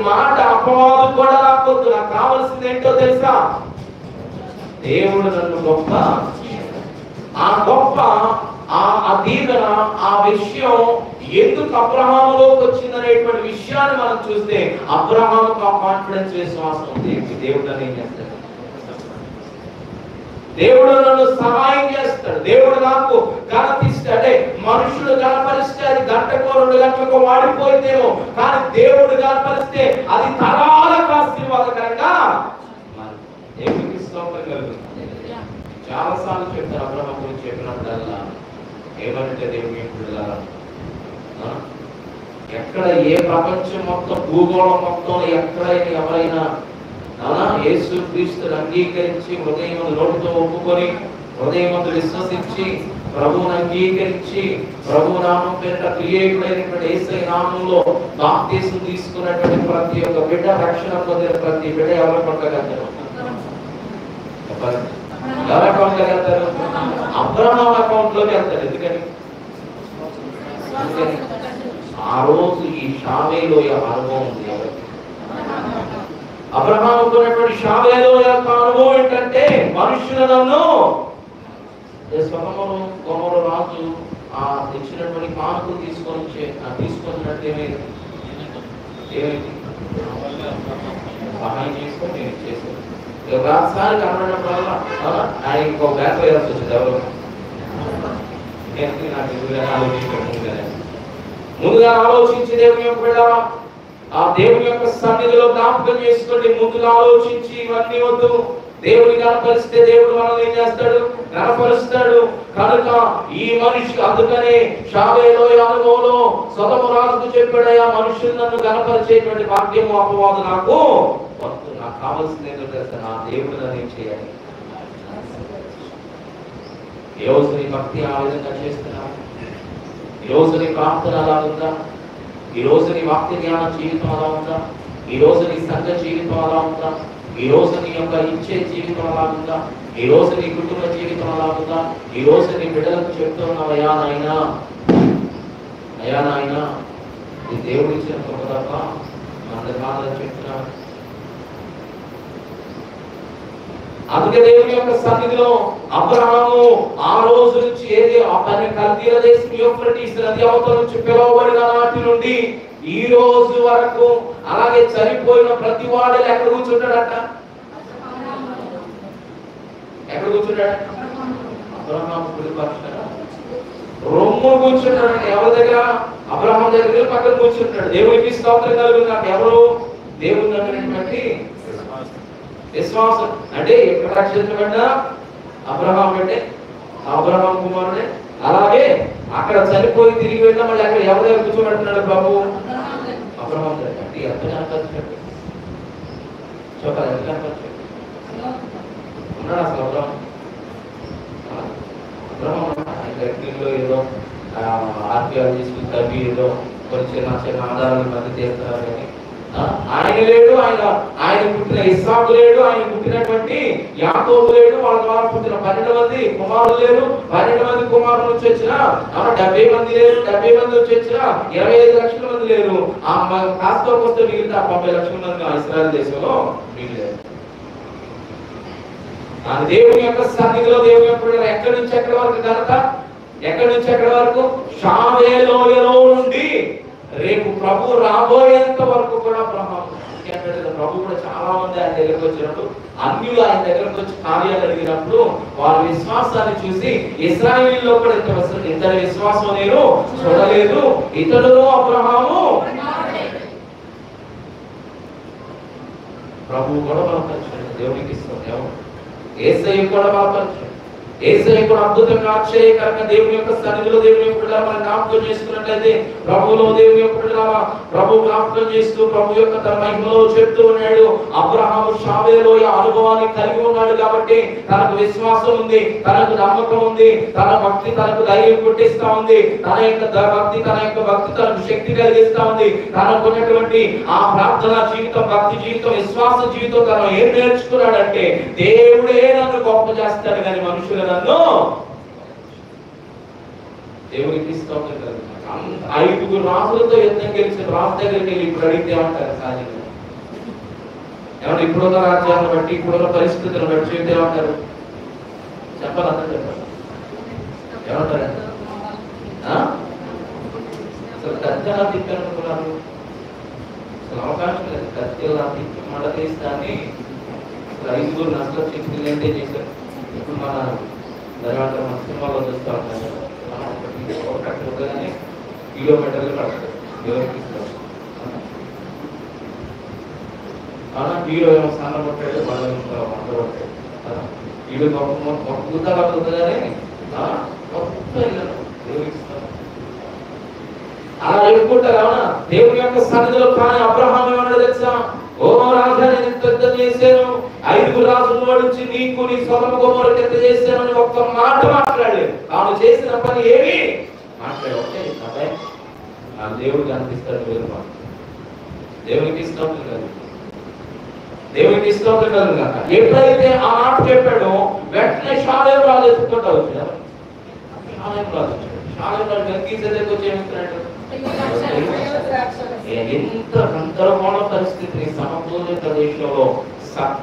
మాట అపవాదు కూడా రాకొద్దు, నాకు కావాల్సింది ఏంటో తెలుసా? దేవుడు నన్ను గొప్ప, ఆ గొప్ప ఆ దీవెన, ఆ విషయం ఎందుకు అబ్రహాములోకి వచ్చిందనేటువంటి విషయాన్ని మనం చూస్తే అబ్రహాముకు ఆ కాన్ఫిడెన్స్, విశ్వాసం ఉంది. దేవుడు నన్ను ఏం చేస్తాడు? దేవుడు నన్ను సహాయం చేస్తాడు, దేవుడు నాకు ఘనతిస్తాడే. మనుషులు గణపరిస్తే అది గంటకో 2 గంటలకో వాడిపోయిందేమో, కానీ దేవుడు గణపరిస్తే అది తరాలకు ఆశీర్వాదకరంగా దేవుడికి స్తోత్రం కలుగుతుంది. చాలా సార్లు చెప్తారు అబ్రహాము గురించి చెప్పినప్పుడల్లా ఏమంటే దేవుని పిల్లలారా, ఎక్కడ ఏ ప్రపంచం మొత్తం, భూగోళం మొత్తం ఎక్కడైనా ఎవరైనా యేసు క్రీస్తుని అంగీకరించి హృదయం నోటితో ఒప్పుకొని హృదయం విశ్వసించి ప్రభువును అంగీకరించి ప్రభు నామం పేరిట క్రియేటుడైనటువంటి యేసయ్య నామంలో బాప్తిసం తీసుకున్నటువంటి ప్రతి ఒక్క బిడ్డ, రక్షణ పొందిన ప్రతి బిడ్డ ఎవరు పొందగలుగుతారు? ఎవరి అకౌంట్ లో వెళ్తారు? అబ్రహాం అకౌంట్ లోకి వెళ్తారు. ఎందుకని? ఆ రోజు ఈ షావేలోయ అనుభవం ఉంది. అబ్రహాముకు ఉన్నటువంటి షావేలోయ అనుభవం ఏంటంటే, మనుషులు నన్ను కొమరు రాజు ఆ తెచ్చినటువంటి కానుకలు తీసుకున్నట్టు ఏమైంది? సహాయం చేసుకొని నేను చేశాను. ఒకసారి కనబడినప్పుడల్లా ఆయన ఇంకో బ్యాక్ వేయాల్సి వచ్చింది. ఎవరు నాకు ముందుగా ఆలోచించి దేవుని యొక్క ఆ దేవుని యొక్క సన్నిధిలో జ్ఞాపకం చేసుకోండి. ముందుగా ఆలోచించి ఇవన్నీ వద్దు. దేవుని కనపరిస్తే దేవుడు మనల్ని ఏం చేస్తాడు? కనపరుస్తాడు. కనుక ఈ మనిషి అందుకనే షావేలోయ అనుభవంలో సొదొమ రాజుకు చెప్పాడయ్యా, మనుషులు నన్ను కనపరిచేటువంటి భాగ్యము అపవాదు నాకు వద్దు. నాకు కావాల్సింది ఏంటో తెలుసా? నా దేవుడు నన్ను ఏం చేయాలి? ఈ రోజు నీ భక్తి ఆ విధంగా చేస్తున్నావు? ఈ రోజు నీ ప్రార్థన అలా ఉందా? ఈ రోజు నీ వాక్య జ్ఞాన జీవితం అలా ఉందా? ఈ రోజు నీ సంఘ జీవితం అలా ఉందా? ఈ రోజు నీ యొక్క ఇచ్చే జీవితం అలా ఉందా? ఈ రోజు నీ కుటుంబ జీవితం అలా ఉందా? ఈ రోజు నీ బిడ్డలకు చెప్తున్నావు, అయ్యా నాయనా, అయ్యా నాయనా, ఈ దేవుడు ఇచ్చిన గొప్ప తప్ప అందరికీ చెప్తున్నా. అందుకే దేవుని యొక్క సన్నిధిలో అబ్రహాము ఆ రోజు నుంచి ఏది ఆ పని కల్దీల దేశం యూఫ్రటీస్ నది అవతల నుంచి పిలువబడిన నాటి నుండి ఈ రోజు వరకు అలాగే చనిపోయిన ప్రతి వాడు ఎక్కడ కూర్చుంటాడట? ఎక్కడ కూర్చుంటాడు? అబ్రహాము కుడి పక్షాన రొమ్ము కూర్చుంటాడు. ఎవరి దగ్గర? అబ్రహాము దగ్గర పక్కన కూర్చుంటాడు. దేవునికి స్తోత్రం కలుగుతుంది. ఎవరు? దేవుని నమ్మినటువంటి విశ్వాసం. అంటే ఎక్కడ రక్షించబడ్డా అబ్రహాం అంటే అబ్రహాం కుమారుడే. అలాగే అక్కడ చనిపోయి తిరిగి వెళ్ళినా మళ్ళీ అక్కడ ఎవరి దగ్గర కూర్చోబెడుతున్నాడు? బాబు అబ్రహాం దగ్గర. అంటే ఎంత కనపరిచాడు చెప్పాలి? ఎంత కనపరిచాడు ఉన్నాడు అసలు అబ్రహాం? అబ్రహాంలో ఏదో ఆర్కియాలజిస్ట్ తవ్వి ఏదో కొన్ని చిన్న చిన్న ఆధారాలు మధ్య చేస్తారు కానీ ఆయన లేడు. ఆయన పుట్టిన ఇస్సాకు లేడు. ఆయన పుట్టినటువంటి యాకోబు లేడు. వాళ్ళ ద్వారా పుట్టిన 12 మంది కుమారులు లేరు. 12 మంది కుమారుల నుంచి వచ్చిన 70 మంది లేరు. 70 మంది వచ్చి వచ్చిన 25 లక్షల మంది లేరు. ఆ కాస్త వస్తే మిగిలితే 50 లక్షల మంది ఇశ్రాయేల్ దేశంలో మిగిలేరు. ఆ దేవుని యొక్క సన్నిధిలో దేవుని యొక్క ఎక్కడి నుంచి ఎక్కడి వరకు ఘనత? ఎక్కడి నుంచి ఎక్కడి వరకు? షావేలోయలో నుండి రేపు ప్రభు రాబోయేంత వరకు కూడా ప్రభు కూడా చాలా మంది ఆయన దగ్గరకు వచ్చినప్పుడు, అన్యులు ఆయన దగ్గరకు వచ్చి కార్యాలు అడిగినప్పుడు వారి విశ్వాసాన్ని చూసి ఇశ్రాయేలీయుల్లో కూడా ఇంతటి విశ్వాసం నేను చూడలేదు, ఇతడు అబ్రహాము ప్రభు కూడా బలపరిచాడు. దేవునికి ఇస్తాం. యేసయ్య కూడా బలపరిచాడు. యేసయ్య కూడా అద్భుతంగా ఆశ్చర్యకరంగా దేవుని యొక్క సన్నిధిలో దేవుని యొక్క మనం జ్ఞాపకం చేసుకున్నట్లయితే ప్రభువులో దేవుని యొక్క ప్రభు జ్ఞాపకం చేస్తూ ప్రభు యొక్క తన మహిమలో చెప్తూ ఉన్నాడు. అబ్రహాము షావేలోయ అనుభవాన్ని కలిగి ఉన్నాడు కాబట్టి తనకు విశ్వాసం ఉంది, తనకు నమ్మకం ఉంది, తన భక్తి తనకు ధైర్యం పుట్టిస్తా ఉంది, తన యొక్క భక్తి తనకు శక్తి కలిగిస్తా ఉంది. తనకు ఉన్నటువంటి ఆ ప్రార్థన జీవితం, భక్తి జీవితం, విశ్వాస జీవితం తను ఏం నేర్చుకున్నాడంటే దేవుడే నన్ను గొప్ప చేస్తాడు కానీ మనుషులు నన్ను దేవునికి స్తోత్రం కలుగుతుంది. 5 రాజులతో యుద్ధం గెలిచిన రాజు దగ్గరికి వెళ్ళి ఇప్పుడు అడిగితే ఏమంటారు సహజంగా? ఏమంటే ఇప్పుడున్న రాజ్యాలను బట్టి ఇప్పుడున్న పరిస్థితులను బట్టి చెబితే ఏమంటారు? చెప్పాలి, అందరూ చెప్పాలి. ఏమంటారండి? అసలు కత్తిలా తిప్పారనుకున్నారు, అసలు అవకాశం లేదు. కత్తిలా తిప్పి మడతేస్తాన్ని 5 నష్టం చెప్పింది అంటే చేశారు. ఇప్పుడు మన తర్వాత మన సినిమాలో చూస్తూ ఉంటాం, కిలోమీటర్లు పడతాడు ఎవరికి హీరో ఏమో సన్న కొట్టాడు, వాళ్ళు వంద కొట్టాడు. వీడు ఒక గుద్దగా గుద్దగానే అలా చెప్పుకుంటారు. అవునా? దేవుని యొక్క సన్నిధిలో కానీ అబ్రహాం ఏమన్నా తెలుసా? ఓ రాజా, నేను పెద్ద చేశాను, 5 రాజులు ఓడించి నీకు నీ సొదమ గొమొర్రాకు ఎంత చేశానని ఒక్క మాట మాట్లాడలేదు. తాను చేసిన పని ఏమి మాట్లాడు. ఓకే, దేవుడు కనిపిస్తాడు. వేరు మాట దేవునికి ఇష్టం కాదు, దేవునికి ఇష్టం కాదు కనుక ఎప్పుడైతే ఆ మాట చెప్పాడో వెంటనే షాలేం రాజు ఎత్తుకుంటా వచ్చాడు. షాలేం రాజు వచ్చాడు. షాలేం రాజు గంగీసే దగ్గర వచ్చి ఏమిస్తున్నాడు? ఎంత గందరగోళ పరిస్థితిని సమతూల్య ప్రదేశంలో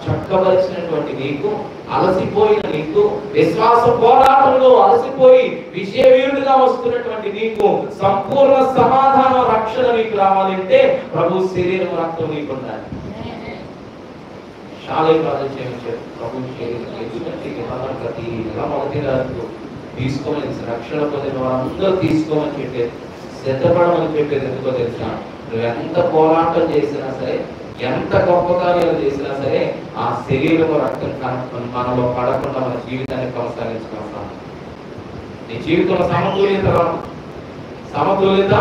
చక్కవలసినటువంటి నీకు, అలసిపోయిన నీకు, విశ్వాస పోరాటంలో అలసిపోయి విజయవీరుడిగా వస్తున్నటువంటి నీకు సంపూర్ణ సమాధానం, రక్షణ నీకు రావాలంటే ప్రభు శరీరం రక్తం నీకు ఉండాలి. శాలే ప్రార్థించారు ప్రభు శరీరం ప్రతి నెల మొదటిగా తీసుకోమని, రక్షణ పొందిన వారందరూ తీసుకోమని చెప్పేది, సిద్ధపడమని చెప్పేది. ఎందుకో తెలుసా? నువ్వు ఎంత పోరాటం చేసినా సరే, ఎంత గొప్ప కార్యాలు చేసినా సరే, ఆ శరీరము రక్తం మనలో పడకుండా మన జీవితాన్ని కొనసాగించుకుంటాం. నీ జీవితంలో సమతుల్యత.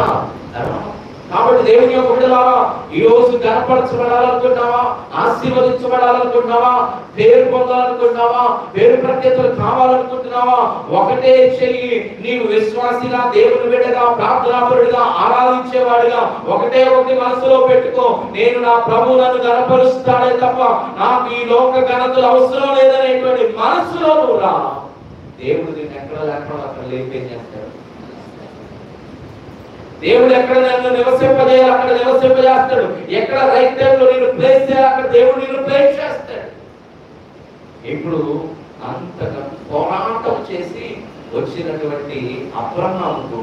కాబట్టి దేవుని యొక్క బిడ్డలారా, ఈ రోజు కనపరచబడాలనుకుంటున్నావా? ఆశీర్వదించబడాలనుకుంటున్నావా? పేరు పొందాలనుకుంటున్నావా? పేరు ప్రఖ్యాతులు కావాలనుకుంటున్నావా? ఒకటే చెయ్యి. నీవు విశ్వాసిగా, దేవుని బిడ్డగా, ప్రార్థనాపరుడిగా, ఆరాధించేవాడిగా ఒకటే ఒకటి మనసులో పెట్టుకో. నేను నా ప్రభువు నన్ను కనపరుస్తాడే తప్ప నాకు ఈ లోక ఘనతలు అవసరం లేదనేటువంటి మనసులో నువ్వు రా. దేవుడు నేను ఎక్కడ లేకుండా అక్కడ లేపేం చేస్తాడు. దేవుడు ఎక్కడ నన్ను నివసింపజేయాలి అక్కడ నివసింపజేస్తాడు. ఎక్కడ రైట్ టైంలో నేను ప్లేస్ చేయాలి అక్కడ దేవుడు నేను ప్లేస్ చేస్తాడు. ఇప్పుడు అంతగా పోరాటం చేసి వచ్చినటువంటి అబ్రహాముకు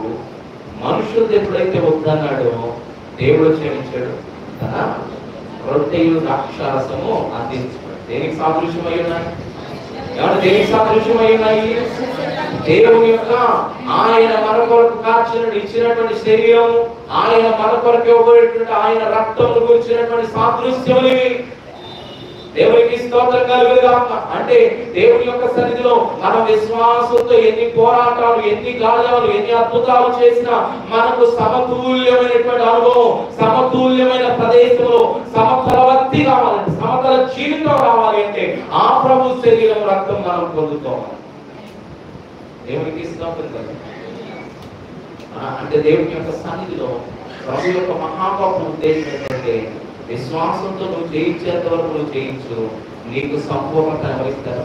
మనుషులు ఎప్పుడైతే వద్దన్నాడో దేవుడు క్షమించాడు. తన రొట్టెయు ద్రాక్షారసము అందించాడు. దేనికి సాదృశ్యమై ఉన్నాయి? ఎవరు దేనికి సాదృశ్యమై ఉన్నాయి? దేవుని యొక్క ఆయన మన కొరకు ఇచ్చినటువంటి శరీరం, ఆయన మన కొరకు ఇవ్వబడినటువంటి ఆయన రక్తం గురించినటువంటి సాదృశ్యములు ఇవి. దేవునికి స్తోత్రం కలుగుగాక. అంటే దేవుని యొక్క సన్నిధిలో మన విశ్వాసంతో ఎన్ని పోరాటాలు, ఎన్ని కార్యాలు, ఎన్ని అద్భుతాలు చేసినా మనకు సమతుల్యమైనటువంటి అనుభవం, సమతుల్యమైన ప్రదేశంలో సమతలవర్తి కావాలంటే, సమతల జీవితం రావాలి అంటే ఆ ప్రభు శరీరం రక్తం మనం పొందుతాం. దేవునికి స్తోత్రం. అంటే దేవుని యొక్క సన్నిధిలో ప్రభు యొక్క మహాగొప్ప ఉద్దేశం ఏంటంటే విశ్వాసంతో నువ్వు జయించేంత వరకు నువ్వు జయించు, నీకు సంపూర్ణత ఎవరిస్తారు?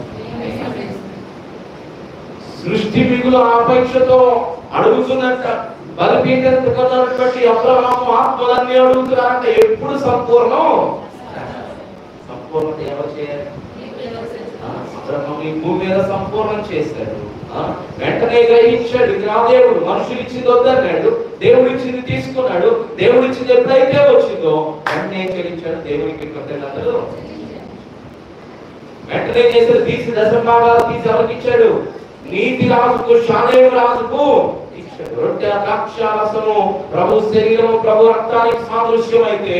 సృష్టి మిగులు ఆపేక్షతో అడుగుతున్నట్ట బలిపీఠించుకున్నటువంటి అబ్రహాము ఆత్మలన్నీ అడుగుతున్నారంటే ఎప్పుడు సంపూర్ణం? సంపూర్ణత ఎవరు చేయాలి? అబ్రహాము ఈ భూమి మీద సంపూర్ణం చేశాడు. వెంటనే గ్రహించాడు, ఇది నా దేవుడు, మనుషులు ఇచ్చింది వద్దన్నాడు, దేవుడు ఇచ్చింది తీసుకున్నాడు. దేవుడు ఇచ్చింది ఎప్పుడైతే వచ్చిందో వెంటనే చెల్లించాడు. దేవునికి కృతజ్ఞతలు. వెంటనే చేశాడు, తీసి దశభాగాలు తీసి ఎవరికి ఇచ్చాడు? నీతి రాజుకు, షాలేము రాజుకు ఇచ్చాడు. రొట్టె ద్రాక్షారసము ప్రభు శరీరము, ప్రభు రక్తానికి సాదృశ్యం అయితే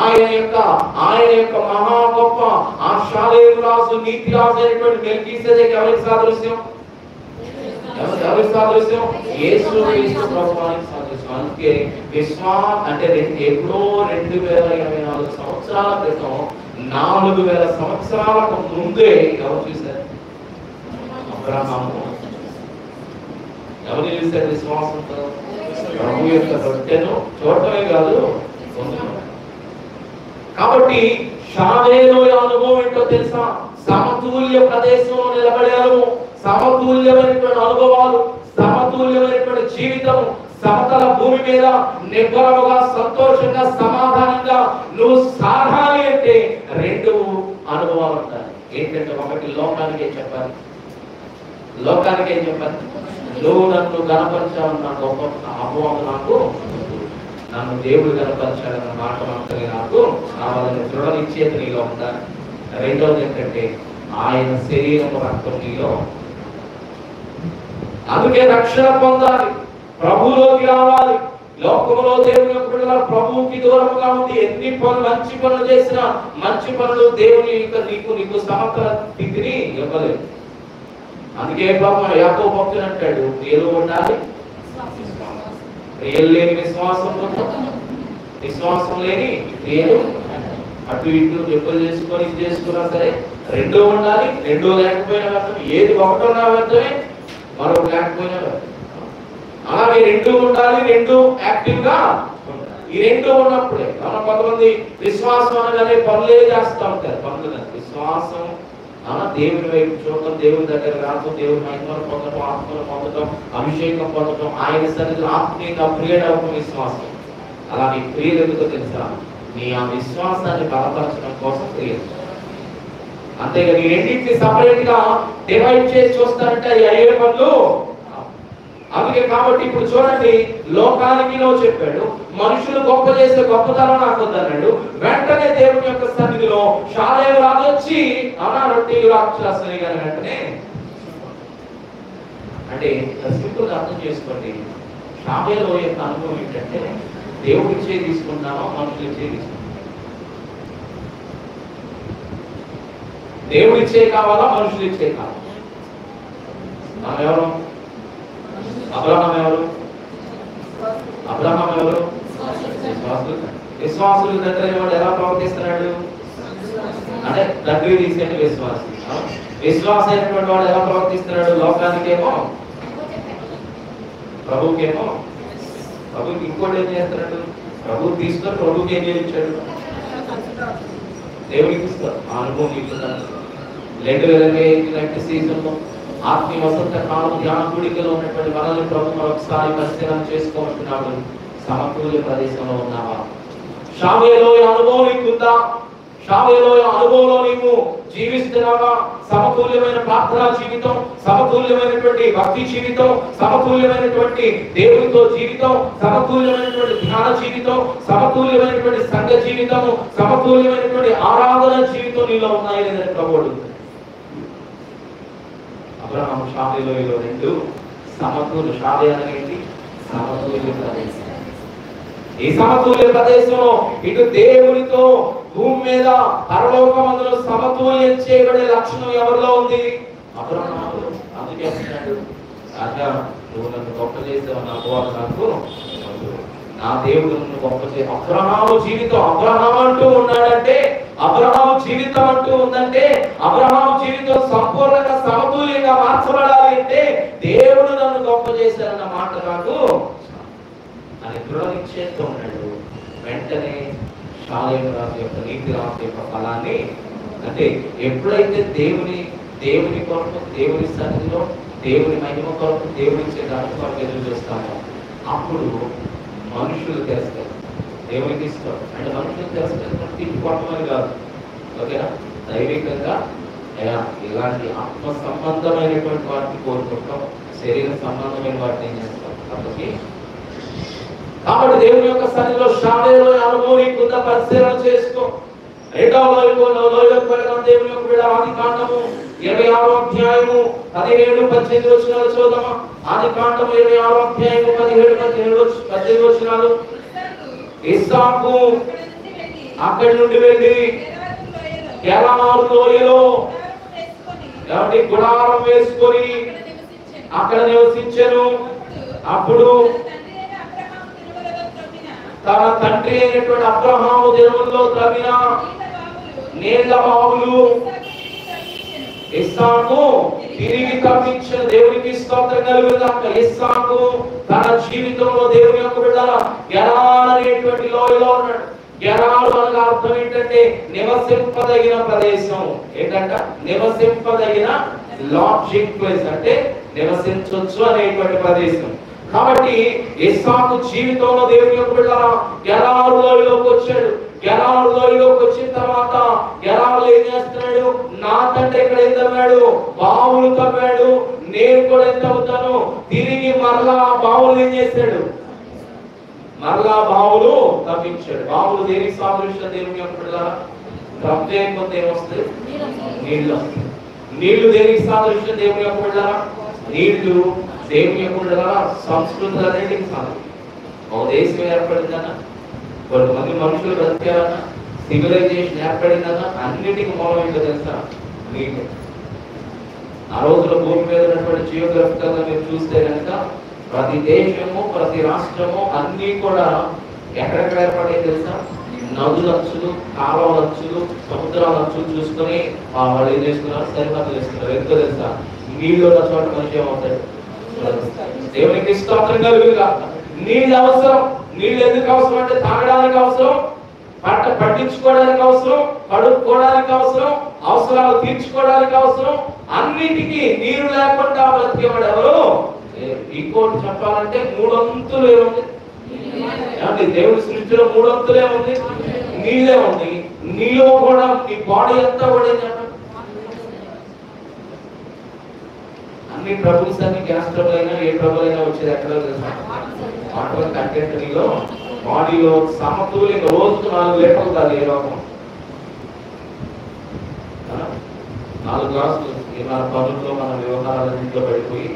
ఆయన యొక్క మహా గొప్ప ఆ షాలేము రాజు, నీతి రాజు అయినటువంటి మెల్కీసెదెకు ఎవరికి సాదృశ్యం? ఎవరికి సాదృశ్యం? యేసు క్రీస్తు ప్రభువానికి సాదృశ్యం. అందుకే అంటే ఎప్పుడో 2024 సంవత్సరాల క్రితం, 4000 సంవత్సరాలకు ముందే ఎవరు చూశారు? అబ్రహాము. ఎవరు చూశారు? విశ్వాసంతో ప్రభు యొక్క రొట్టెను చూడటమే కాదు. కాబట్టి షాలేము అనుభవం ఏంటో తెలుసా? సమతుల్య ప్రదేశంలో నిలబడారు. సమతుల్యమైనటువంటి అనుభవాలు, సమతుల్యమైనటువంటి జీవితం, సమతల భూమి మీద నిబ్బరముగా సంతోషంగా సమాధానంగా నువ్వు సాగాలి అంటే రెండు అనుభవాలు ఉంటాయి. ఏంటంటే ఒకటి లోకానికే చెప్పాలి, లోకానికే చెప్పాలి నువ్వు నన్ను గణపరిచావన్న గొప్ప అపవాదం నాకు, నన్ను దేవుడు గణపరిచాడన్న మాట మాత్రమే నాకు కావాలని దృఢ నిశ్చయత నీలో ఉండాలి. రెండవది ఏంటంటే ఆయన శరీరము రక్తం నీలో. అందుకే రక్షణ పొందాలి, ప్రభువులోకి రావాలి. లోకములో దేవుని యొక్క బిడ్డలు ప్రభువుకి దూరంగా ఉండి ఎన్ని పనులు మంచి పనులు చేసినా మంచి పనులు దేవుని నీకు సమగ్ర స్థితిని ఇవ్వలేదు. అందుకే పాపం యాకోబు భక్తుడు అంటాడు, ఏదో ఉండాలి క్రియలు లేని విశ్వాసం, విశ్వాసం లేని క్రియలు. అటు ఇటు చెప్పులు చేసుకొని ఇది చేసుకున్నా సరే రెండో ఉండాలి. రెండో లేకపోయినా వ్యర్థం, ఏది ఒకటోనా వ్యర్థమే, మరొకటి లేకపోయినా వ్యర్థం. అలాగే రెండు ఉండాలి, రెండు యాక్టివ్ గా ఉండాలి. ఈ రెండు ఉన్నప్పుడే మనం కొంతమంది విశ్వాసం అనగానే పనులే చేస్తూ ఉంటారు. పనులు విశ్వాసం దేవుని వైపు చూడటం, దేవుని దగ్గర రావడం, దేవుని మహిమను పొందడం, ఆత్మను పొందడం, అభిషేకం పొందడం, ఆయన సన్నిధిలో ఆత్మీయంగా ప్రియడవడం విశ్వాసం. అలాగే క్రియలు ఎందుకో తెలుసా, నీ ఆ విశ్వాసాన్ని బలపరచడం కోసం క్రియలు. అంతేగా నీ రెండింటిని సపరేట్ గా డివైడ్ చేసి చూస్తారంటే అయ్యే పనులు. అందుకే కాబట్టి ఇప్పుడు చూడండి, లోకానికి నువ్వు చెప్పాడు, మనుషులు గొప్ప చేసే గొప్పతనం నాకు వద్దన్నాడు. వెంటనే దేవుని యొక్క సన్నిధిలో షాలేము రాజు వచ్చి రొట్టె రాక్షసుని గారి వెంటనే అంటే సింపుల్ గా అర్థం చేసుకోండి. షాలేము యొక్క అనుభవం ఏంటంటే దేవుడి ఇచ్చే తీసుకుంటామో మనుషులు ఇచ్చే తీసుకుంటాం. దేవుడి ఇచ్చే కావాలా మనుషులు ఇచ్చే కావాలా? మనం ఎవరు? అబ్రహాం ఎవరు? అబ్రహాం ఎవరు? విశ్వాసులు దగ్గర వాడు ఎలా ప్రవర్తిస్తున్నాడు అంటే తండ్రి తీసుకెళ్ళి విశ్వాసం. విశ్వాసం అయినటువంటి వాడు ఎలా ప్రవర్తిస్తున్నాడు? లోకానికేమో ప్రభుకేమో. ప్రభుకి ఇంకోటి ఏం చేస్తున్నాడు? ప్రభు తీసుకొని ప్రభుకి ఏం చేయించాడు? దేవుడికి ఇస్తారు. ఆ అనుభవం ఇస్తున్నాడు. 2025 సీజన్లో ఆత్మీయ వసంత కాలం ధ్యాన కూడికలో ఉన్నటువంటి మనల్ని ప్రభు మరొకసారి పరిశీలన చేసుకోమంటున్నాడు. సమతుల్య ప్రదేశంలో ఉన్నావా? షావేలోయ అనుభవం నీకుందా? షావేలోయ అనుభవంలో నీవు జీవిస్తున్నావా? సమతుల్యమైన ప్రార్థనా జీవితం, సమతుల్యమైనటువంటి భక్తి జీవితం, సమతుల్యమైనటువంటి దేవునితో జీవితం, సమతుల్యమైనటువంటి ధ్యాన జీవితం, సమతుల్యమైనటువంటి సంఘ జీవితం, సమతుల్యమైనటువంటి ఆరాధన జీవితం నీలో ఉన్నాయి లేదని ప్రభువుడు. అబ్రహాం షావేలోయలో రెండు సమతుల్య. షావే అనేది సమతుల్య ప్రదేశం. ఈ సమతుల్య ప్రదేశంలో ఇటు దేవునితో భూమి మీద పరలోకమందులో సమతుల్యం చేయబడే లక్షణం ఎవరిలో ఉంది? అబ్రహాములో. అందుకే అంటున్నాడు, రాజా నువ్వు నన్ను గొప్ప చేసావు, నా అపవాదు నాకు నా దేవుడు నన్ను గొప్ప చేసి. అబ్రహాము జీవితం, అబ్రహాం అంటూ ఉన్నాడంటే, అబ్రహాం జీవితం అంటూ ఉందంటే, అబ్రహాం జీవితం సంపూర్ణంగా సమతుల్యంగా మార్చబడాలి అంటే దేవుడు నన్ను గొప్ప చేశారన్న మాట నాకు అని దృఢ నిశ్చయంతో ఉన్నాడు. వెంటనే షాలేము రాజు యొక్క నీతి రాజు యొక్క ఫలాన్ని అంటే ఎప్పుడైతే దేవుని కొరకు, దేవుని సన్నిధిలో, దేవుని మహిమ కొరకు, దేవుని ఇచ్చే దాని కొరకు ఎదురు చూస్తామో అప్పుడు మనుషులు తెలుస్తారు. దేవునికి ఇష్టం అంటే మనుషులు తెలుస్తారు. తిప్పి కొట్టమని కాదు, ఓకేనా? దైవికంగా ఇలాంటి ఆత్మ సంబంధమైనటువంటి వాటిని కోరుకుంటాం, శరీర సంబంధమైన వాటిని ఏం చేస్తాం. కాబట్టి దేవుని యొక్క సన్నిధిలో షావేలో అనుభవం నీకుందా? పరిశీలన చేసుకో. రెండవ లోయలోకి వెళదాం. దేవుని యొక్క బిడ్డ ఆదికాండము 26వ అధ్యాయము 17-18 వచనాలు చూద్దామా? ఆదికాండము 26వ అధ్యాయము 17-18 వచనాలు. ఇస్సాకు అక్కడి నుండి వెళ్ళి గెరారు లోయలో గుడారం వేసుకొని అక్కడ నివసించెను. అప్పుడు తన తండ్రి అయినటువంటి అబ్రహాము దినముల్లో త్రవ్విన నీళ్ల బావులు ఇస్సాకు తిరిగి తప్పించిన. దేవునికి స్తోత్రం కలుగుగాక. ఇస్సాకు తన జీవితంలో దేవుని యొక్క బిడ్డల గెరారు అనేటువంటి లోయలో ఉన్నాడు. గెరారు అనగా అర్థం ఏంటంటే నివసింపదగిన ప్రదేశం. ఏంటంట? నివసింపదగిన లాడ్జింగ్ ప్లేస్ అంటే నివసించవచ్చు అనేటువంటి ప్రదేశం. కాబట్టి ఇస్సాకు జీవితంలో దేవుని యొక్క బిడ్డలారా గెరారు లోయలోకి వచ్చాడు. గెరారు లోయలోకి వచ్చిన తర్వాత గెరారులో ఏం చేస్తున్నాడు? నా తండ్రి ఇక్కడ ఏం తవ్వాడు? బావులు తవ్వాడు, నేను కూడా ఏం తవ్వుతాను. తిరిగి మరలా బావులు ఏం చేశాడు? మరలా బావులు తవ్వించాడు. బావులు దేనికి సాదృశ్యం? దేవుని యొక్క బిడ్డలారా తవ్వేయకపోతే ఏమొస్తుంది? నీళ్ళు వస్తాయి. నీళ్లు దేనికి సాదృశ్యం? దేవుని యొక్క బిడ్డలారా నీళ్లు దేవుని యొక్క బిడ్డలారా సంస్కృతులన్నిటికీ సాదృశ్యం. ఒక దేశం ఏర్పడిందన్నా, కొంతమంది మనుషులు బ్రతికారన్నా, సివిలైజేషన్ ఏర్పడిందన్నా అన్నిటికీ మూలం ఏంటో తెలుసా? నీళ్ళు. ఆ రోజుల భూమి మీద ఉన్నటువంటి జియోగ్రఫికల్ గా మీరు చూస్తే కనుక ప్రతి దేశము ప్రతి రాష్ట్రము అన్ని కూడా ఎక్కడెక్కడ ఏర్పడాయి తెలుసా? నదుల అంచులు, కాలువల అంచులు, సముద్రాల అంచులు చూసుకొని వాళ్ళు ఏం చేసుకున్నారు? సరిహద్దులు వేసుకున్నారు. ఎందుకో తెలుసా? నీళ్ళు ఉన్న చోట మనిషి ఏమవుతాడు? దేవునికి స్తోత్రం కలుగునుగా. నీళ్ళు అవసరం. నీళ్ళు ఎందుకు అవసరం అంటే తాగడానికి అవసరం, పంట పండించుకోవడానికి అవసరం, కడుక్కోవడానికి అవసరం, అవసరాలు తీర్చుకోవడానికి అవసరం. అన్నిటికీ నీరు లేకుండా బ్రతికేవాడు ఎవరు? ఇంకోటి చెప్పాలంటే మూడొంతులు ఏముంది? దేవుడి సృష్టిలో మూడొంతులే ఉంది, నీళ్ళే ఉంది. నీలో కూడా నీ బాడీ అంతా కూడా అన్ని ట్రబుల్స్ అన్ని గ్యాస్ ట్రబుల్ అయినా ఏ ట్రబుల్ అయినా వచ్చేది ఎక్కడ తెలుసా? వాటర్ కంటెంట్ నీలో బాడీలో సమతుల్యంగా రోజుకు 4 లీటర్లు కాదు ఏ రోగం. 4 గ్లాసులు మన పనుల్లో మన వ్యవహారాలన్నింటిలో పడిపోయి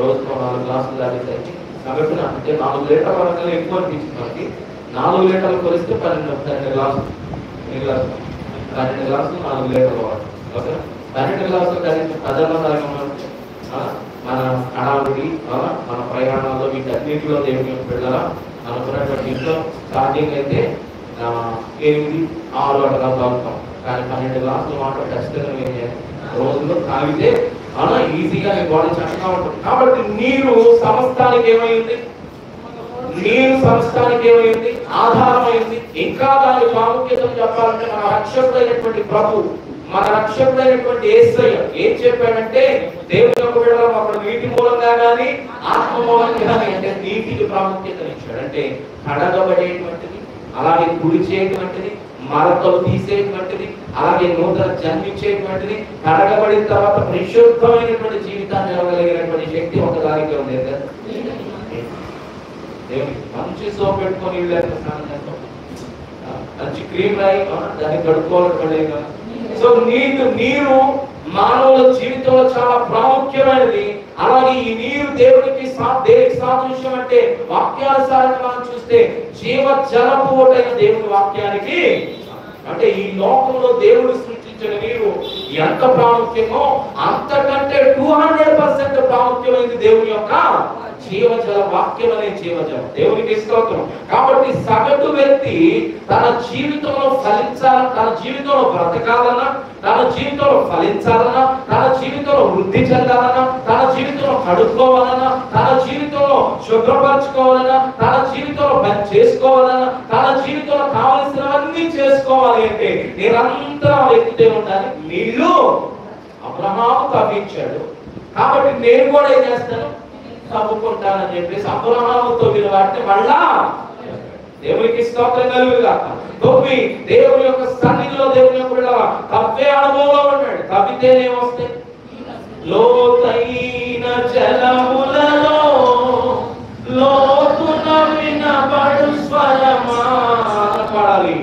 రోజుకు 4 గ్లాసులు దాటేసరికి సగటున అంటే 4 లీటర్ల వరకు ఎక్కువ అనిపించింది మనకి. 4 లీటర్లు కొలిస్తే 12 గ్లాసులు నీళ్ళు, 12 గ్లాసులు 4 లీటర్ల వాటర్. ఓకే, 12 గ్లాసులు కనీసం ప్రజల మన హడావుడి మన ప్రయాణాల్లో వీటన్నిటిలో దేవుని యొక్క బిడ్డలారా అనుకున్నటువంటి ఇంట్లో స్టార్టింగ్ అయితే 8, 6 అట్లా తాగుతాం. కానీ 12 గ్లాసులు వాటర్ ఖచ్చితంగా ఏం చేయాలి? రోజులో తాగితే ఈజీగా నీ బాడీ చక్కగా ఉంటుంది. కాబట్టి నీరు సమస్తానికి ఏమైంది? నీరు సమస్తానికి ఏమైంది? ఆధారమైంది. ఇంకా దాని ప్రాముఖ్యతను చెప్పాలంటే మన రక్షకుడైనటువంటి ప్రభు, మన రక్షకుడైనటువంటి యేసయ్య ఏం చెప్పాడంటే దేవుని యొక్క బిడ్డలు అక్కడ నీటి మూలంగా కానీ ఆత్మ మూలంగా కానీ అంటే నీటికి ప్రాముఖ్యతనిచ్చాడు. అంటే కడగబడేటువంటిది, అలాగే తుడిచేటువంటిది, మరకలు తీసేటువంటిది, అలాగే నూతన జన్మించేటువంటిది, కడగబడిన తర్వాత పరిశుద్ధమైనటువంటి జీవితాన్ని ఇవ్వగలిగినటువంటి శక్తి ఒకదానికి ఉంది కదా. మంచి సోప్ పెట్టుకొని స్నానం చేస్తాం, మంచి క్రీమ్ రాయి దాన్ని కడుక్కోవాలి. సో నీరు మానవుల జీవితంలో చాలా ప్రాముఖ్యమైనది. అలాగే ఈ నీరు దేవునికి దేనికి సాదృశ్యం అంటే వాక్యానుసారంగా మనం చూస్తే జీవ జలపు ఓటైన దేవుని వాక్యానికి. అంటే ఈ లోకంలో దేవుడు సృష్టించిన నీరు ఎంత ప్రాముఖ్యమో అంతకంటే 200% ప్రాముఖ్యమైనది దేవుని యొక్క జీవజల వాక్యం అనే జీవజలం. దేవునికి స్తోత్రం. కాబట్టి సగటు వ్యక్తి తన జీవితంలో ఫలించాలన్నా, తన జీవితంలో బ్రతకాలన్నా, తన జీవితంలో ఫలించాలన్నా, తన జీవితంలో వృద్ధి చెందాలన్నా, తన జీవితంలో కడుక్కోవాలన్నా, తన జీవితంలో శుభ్రపరచుకోవాలన్నా, తన జీవితంలో పని చేసుకోవాలన్నా, తన జీవితంలో కావలసినవన్నీ చేసుకోవాలి అంటే నిరంతరం ఎత్తుతే ఉండాలి. నీళ్లు అబ్రహాము తవ్వించాడు, కాబట్టి నేను కూడా ఏం చేస్తాను? తవ్వుకుంటానని చెప్పేసి అబ్రహాముతో వాటిని మళ్ళా దేవునికి స్తోత్రం కలుగుగా తవ్వి దేవుని యొక్క సన్నిధిలో దేవుని యొక్క తవ్వే అనుభవంలో ఉన్నాడు. తవ్వితేనే వస్తే లోతైన జలములలో లోతున వినబడు స్వరమా పాడాలి.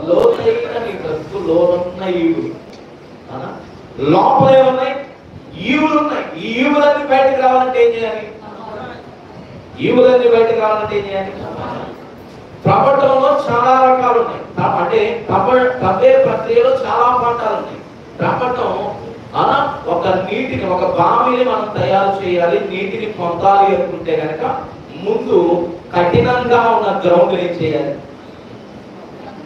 లోతైన నీ బ్రతుకుల్లో లోనున్న ఈవులు, లోపల ఏమున్నాయి? ఈవులు ఉన్నాయి. ఈ ఈవులన్నీ బయటకు రావాలంటే ఏం చేయాలి? ఈవులన్నీ బయటకు రావాలంటే ఏం చేయాలి? త్రవ్వటంలో చాలా రకాలు ఉన్నాయి. అంటే తవ్వే ప్రక్రియలో చాలా పాఠాలు ఉన్నాయి. త్రవ్వటం ఒక నీటిని, ఒక బావిని మనం తయారు చేయాలి, నీటిని పొందాలి అనుకుంటే కనుక ముందు కఠినంగా ఉన్న గ్రౌండ్ ఏం చేయాలి?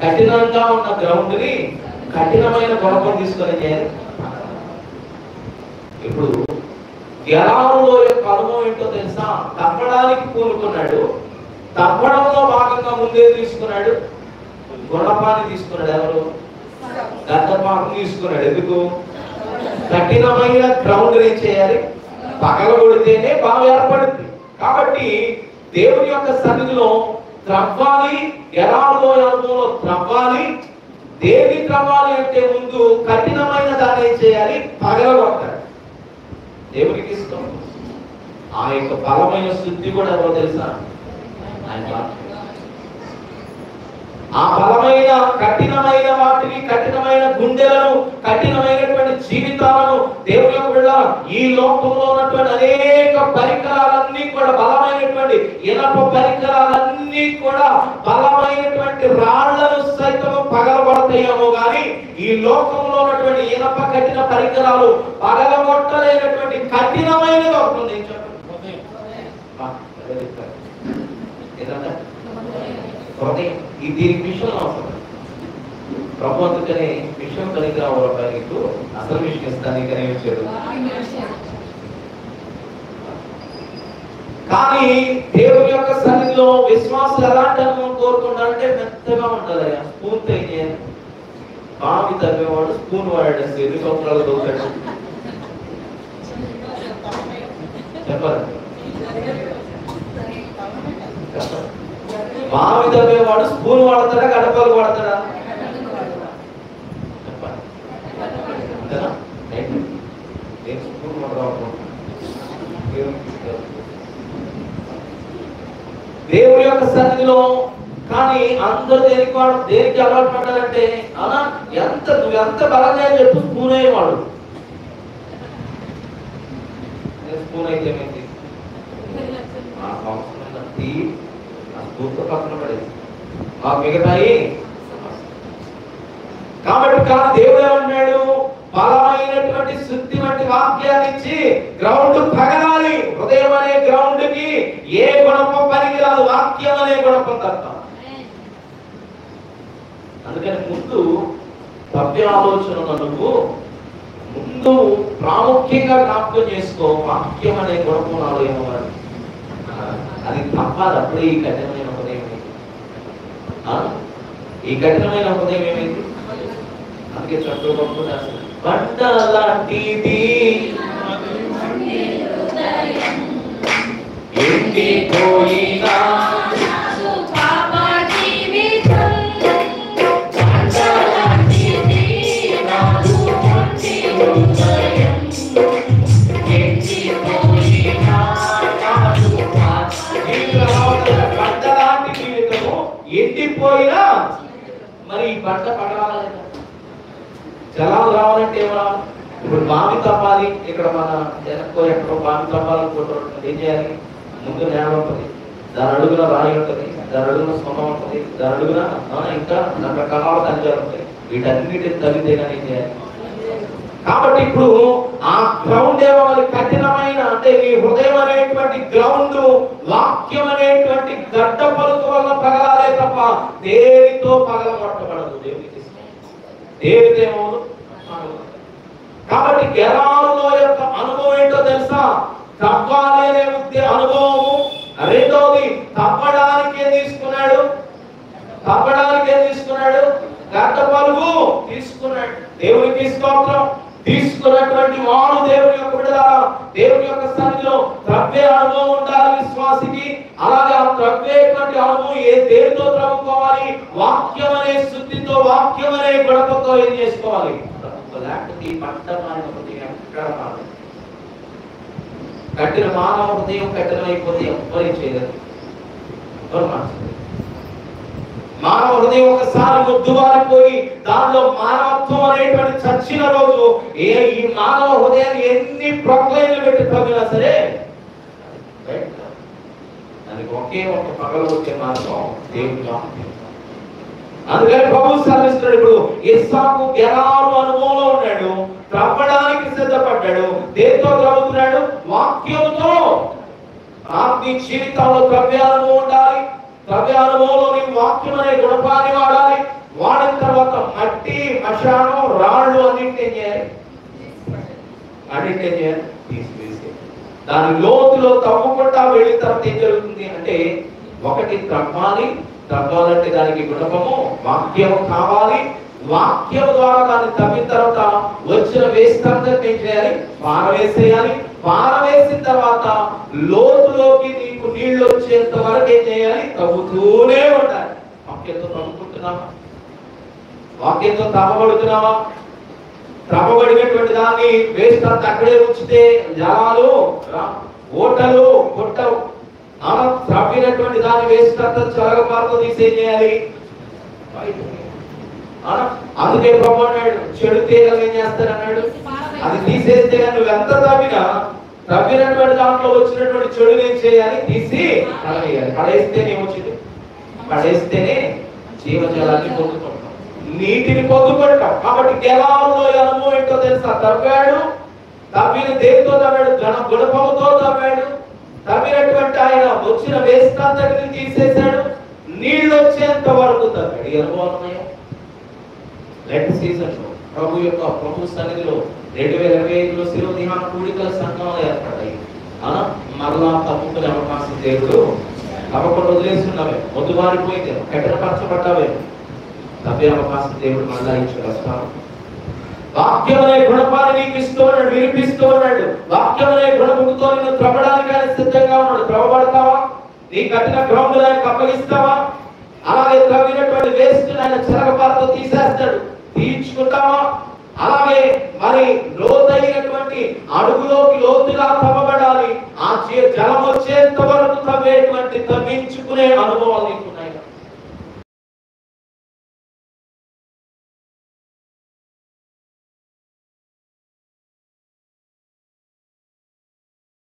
కఠినంగా ఉన్న గ్రౌండ్ ని కఠినమైన గొడవ తీసుకొని చేయాలి. ఇప్పుడు గెరారులో యొక్క అనుభవం ఏంటో తెలుసా? తప్పడానికి పూనుకున్నాడు. తప్పడంలో భాగంగా ముందే తీసుకున్నాడు, గుణపాన్ని తీసుకున్నాడు. ఎవరు? గద్దపాన్ని తీసుకున్నాడు. ఎందుకు? కఠినమైన గ్రౌండ్ ఏం చేయాలి? పగలగొడితేనే బాగా ఏర్పడుతుంది. కాబట్టి దేవుని యొక్క సన్నిధిలో త్రవ్వాలి, గెరారులో అనుభవంలో త్రవ్వాలి. దేని త్రవ్వాలి అంటే ముందు కఠినమైన దాన్ని ఏం చేయాలి? పగలగొట్టాలి. దేవునికి ఇష్టం. ఆ యొక్క బలమైన శుద్ధి కూడా ఎవరో తెలుసా? ఆయన. ఆ బలమైన కఠినమైన వాటిని, కఠినమైన గుండెలను, కఠినమైనటువంటి జీవితాలను దేవుని యొక్క బిడ్డ ఈ లోకంలో ఉన్నటువంటి అనేక పరికరాలన్నీ కూడా, బలమైనటువంటి ఇనప పరికరాలన్నీ కూడా బలమైనటువంటి రాళ్లను సైతం పగలగొడతాయేమో కానీ ఈ లోకంలో ఉన్నటువంటి ఇనప కఠిన పరికరాలు పగలగొట్టలేనటువంటి కఠినమైనది అవుతుంది. హృదయం. దీనికి విషయం అవసరం. ప్రభు అందుకనే విషయం కలిగి రావాలి. నీకు అసలు విషయం ఇస్తాను, నీకనే వచ్చాడు. కానీ దేవుని యొక్క సన్నిధిలో విశ్వాసులు ఎలాంటి అనుభవం కోరుకుంటారంటే మెత్తగా ఉండాలి. స్పూన్ తో ఏం బావి తగ్గేవాడు స్పూన్ వాడాడు. 2 సంవత్సరాలు దొరుకుతాడు. చెప్పాలి. బావి తవ్వేవాడు స్పూన్ వాడతాడా, గడపలు వాడతాడా? దేవుడి యొక్క సన్నిధిలో కానీ అందరూ దేనికి అలవాటు పడ్డారంటే నువ్వు ఎంత బలంగా చెప్పు స్పూన్ అయ్యేవాడు. స్పూన్ అయితే ఏమైంది? పక్కన పడేది మిగతాయి. కాబట్టి కానీ దేవుడు ఏమన్నాడు? బలమైనటువంటి శుద్ధి వంటి వాక్యాన్ని ఇచ్చి గ్రౌండ్ పగలాలి. హృదయం అనే గ్రౌండ్ కి ఏ గుణపం పనికిరాదు, వాక్యం అనే గుణపం తప్ప. అందుకని ముందు భవ్య ఆలోచనను నువ్వు ముందు ప్రాముఖ్యంగా జ్ఞాపకం చేసుకో. వాక్యం అనే గుణపం నాలో ఏమవ్వాలి? అది తప్పదు. అప్పుడే ఈ కఠినమైన హృదయం ఏమైంది? ఈ కఠినమైన హృదయం ఏమైంది? అందుకే చక్కగా పంపుతారు. బండలాంటిది ఎండిపోయినా ఎండిపోయినా మరి ఈ పంట పడవాలి. జలాలు రావాలంటే ఏమన్నా? ఇప్పుడు బావి తవ్వాలి. ఇక్కడ మన జనకో ఎక్కడో బావి తవ్వాలనుకుంటున్నట్టు ఏం చేయాలి? ముందు నేల ఉంటుంది, దాని అడుగున రాయి ఉంటుంది, దాని అడుగున సొమ్మ ఉంటుంది, దాని అడుగున ఇంకా రకరకాల ఖనిజాలు ఉంటాయి. వీటన్నిటిని తవ్వితే కానీ ఏం చేయాలి? కాబట్టి ఇప్పుడు ఆ గ్రౌండ్ ఏమో కఠినమైన, అంటే ఈ హృదయం అనేటువంటి గ్రౌండ్ వాక్యం అనేటువంటి గడ్డ పలుకు వల్ల పగలాలే తప్ప దేనితో పగలగొట్టబడదు. దేవుడిదేమో. కాబట్టి గెరారులో యొక్క అనుభవం ఏంటో తెలుసా? తవ్వాలి అనే అనుభవము. రెండోది తవ్వడానికే తీసుకున్నాడు, గడ్డ పలుగు తీసుకున్నాడు. దేవునికి స్తోత్రం. తీసుకున్నటువంటి వాడు దేవుని యొక్క బిడ్డలారా, దేవుని యొక్క సన్నిధిలో త్రవ్వే అనుభవం ఉండాలి విశ్వాసికి. అలాగే ఆ త్రవ్వేటువంటి అనుభవం దేనితో త్రవ్వుకోవాలి? వాక్యం అనే శుద్ధితో, వాక్యం అనే గొడవతో ఏం చేసుకోవాలి? లేకపోతే ఈ పంట మారిన హృదయం ఎక్కడ మారదు. కట్టిన మానవ హృదయం కఠినమైపోతే ఎవ్వరి చేయలేదు, ఎవరు మార్చలేదు. మానవ హృదయం ఒకసారి మొద్దుబారిపోయి దానిలో మానవత్వం అనేటువంటి చచ్చిన రోజు ఈ మానవ హృదయాన్ని ఎన్ని ప్రొక్లైన్లు పెట్టి తగ్గినా సరే దానికి ఒకే ఒక పగలు వచ్చే మార్గం దేవుడు. అందుకని ప్రభు సాధిస్తున్నాడు. ఇప్పుడు ఇస్సాకు గెరారు అనుభవంలో ఉన్నాడు, త్రవ్వడానికి సిద్ధపడ్డాడు. దేంతో త్రవ్వుతున్నాడు? వాక్యంతో. నీ జీవితంలో ద్రవ్యాలను ఉండాలి. ద్రవ్యానుభవంలో నీ వాక్యం అనే గుణపాన్ని వాడాలి. వాడిన తర్వాత మట్టి, మశానం, రాళ్ళు అన్నింటి చేయాలి, తీసివేసి దాని లోతులో తవ్వకుండా వెళ్ళిన తర్వాత ఏం జరుగుతుంది అంటే, ఒకటి త్రవ్వాలంటే దానికి గుణపము వాక్యం కావాలి. వాక్యం ద్వారా దాన్ని తవ్విన తర్వాత వచ్చిన వేస్ట్ అంతా ఏం చేయాలి? పారవేసేయాలి. పారవేసిన తర్వాత లోతులోకి నీకు నీళ్లు వచ్చేంత వరకు ఏం చేయాలి? తవ్వుతూనే ఉండాలి. వాక్యంతో తవ్వుకుంటున్నావా? వాక్యంతో తవ్వబడుతున్నావా? త్రవ్వబడినటువంటి దాన్ని వేస్ట్ అంతా అక్కడే ఉంచితే జలాలు, ఓటలు కొట్టవు. త్రవ్వినటువంటి దాన్ని వేస్ట్ అంతా చొరగపారతో తీసేం చేయాలి? అందుకే ప్రభు అన్నాడు, చెడు తీగలు ఏం చేస్తారన్నాడు? అది తీసేస్తే నువ్వు ఎంత తవ్వినటువంటి దాంట్లో వచ్చినటువంటి చెడుని ఏం చేయాలి? తీసి పడవేయాలి. పడేస్తేనే వచ్చింది, పడేస్తేనే జీవజలాన్ని పొందుకుంటాం, నీటిని పొందుకుంటాం. కాబట్టి గెలాల్లో అనుభవం ఏంటో తెలుసా? తవ్విన దేనితో తవ్వాడు? గుణపముతో తవ్వాడు. తవ్వినటువంటి ఆయన వచ్చిన వేస్ట్ అంతటిని తీసేశాడు. నీళ్ళు వచ్చేంత వరకు తవ్వాడు. ఈ అనుభవం ఉన్నాయా? లెట్ సీజన్ ప్రభు సన్నిధిలో 2025లో శిరోధిహాన కూడికల సంఘాలు ఏర్పడ్డాయి. మరలా తప్పుకునే అవకాశం దేవుడు తప్పకుండా వదిలేస్తున్నావే, మొద్దుబారిపోయింది, కఠినపరచబడ్డావే, తప్పే అవకాశం దేవుడు మళ్ళా ఇచ్చేస్తాను. వాక్యం అనే గుణపాన్ని నీకు ఇస్తూ ఉన్నాడు, వినిపిస్తూ ఉన్నాడు. వాక్యం అనే గుణముతో నిన్ను త్రవ్వడానికి ఆయన సిద్ధంగా ఉన్నాడు. త్రవ్వబడతావా? నీ కఠిన గ్రౌండ్ ఆయనకు అప్పగిస్తావా? అలాగే త్రవ్వినటువంటి వేస్ట్ ఆయన చెరగపారతో తీసేస్తాడు, తీర్చుకుంటావా? అలాగే మరి లోతైనటువంటి అడుగులోకి లోతుగా తవ్వబడాలి. ఆ జలం వచ్చేంత వరకు తవ్వించుకునే అనుభవాలు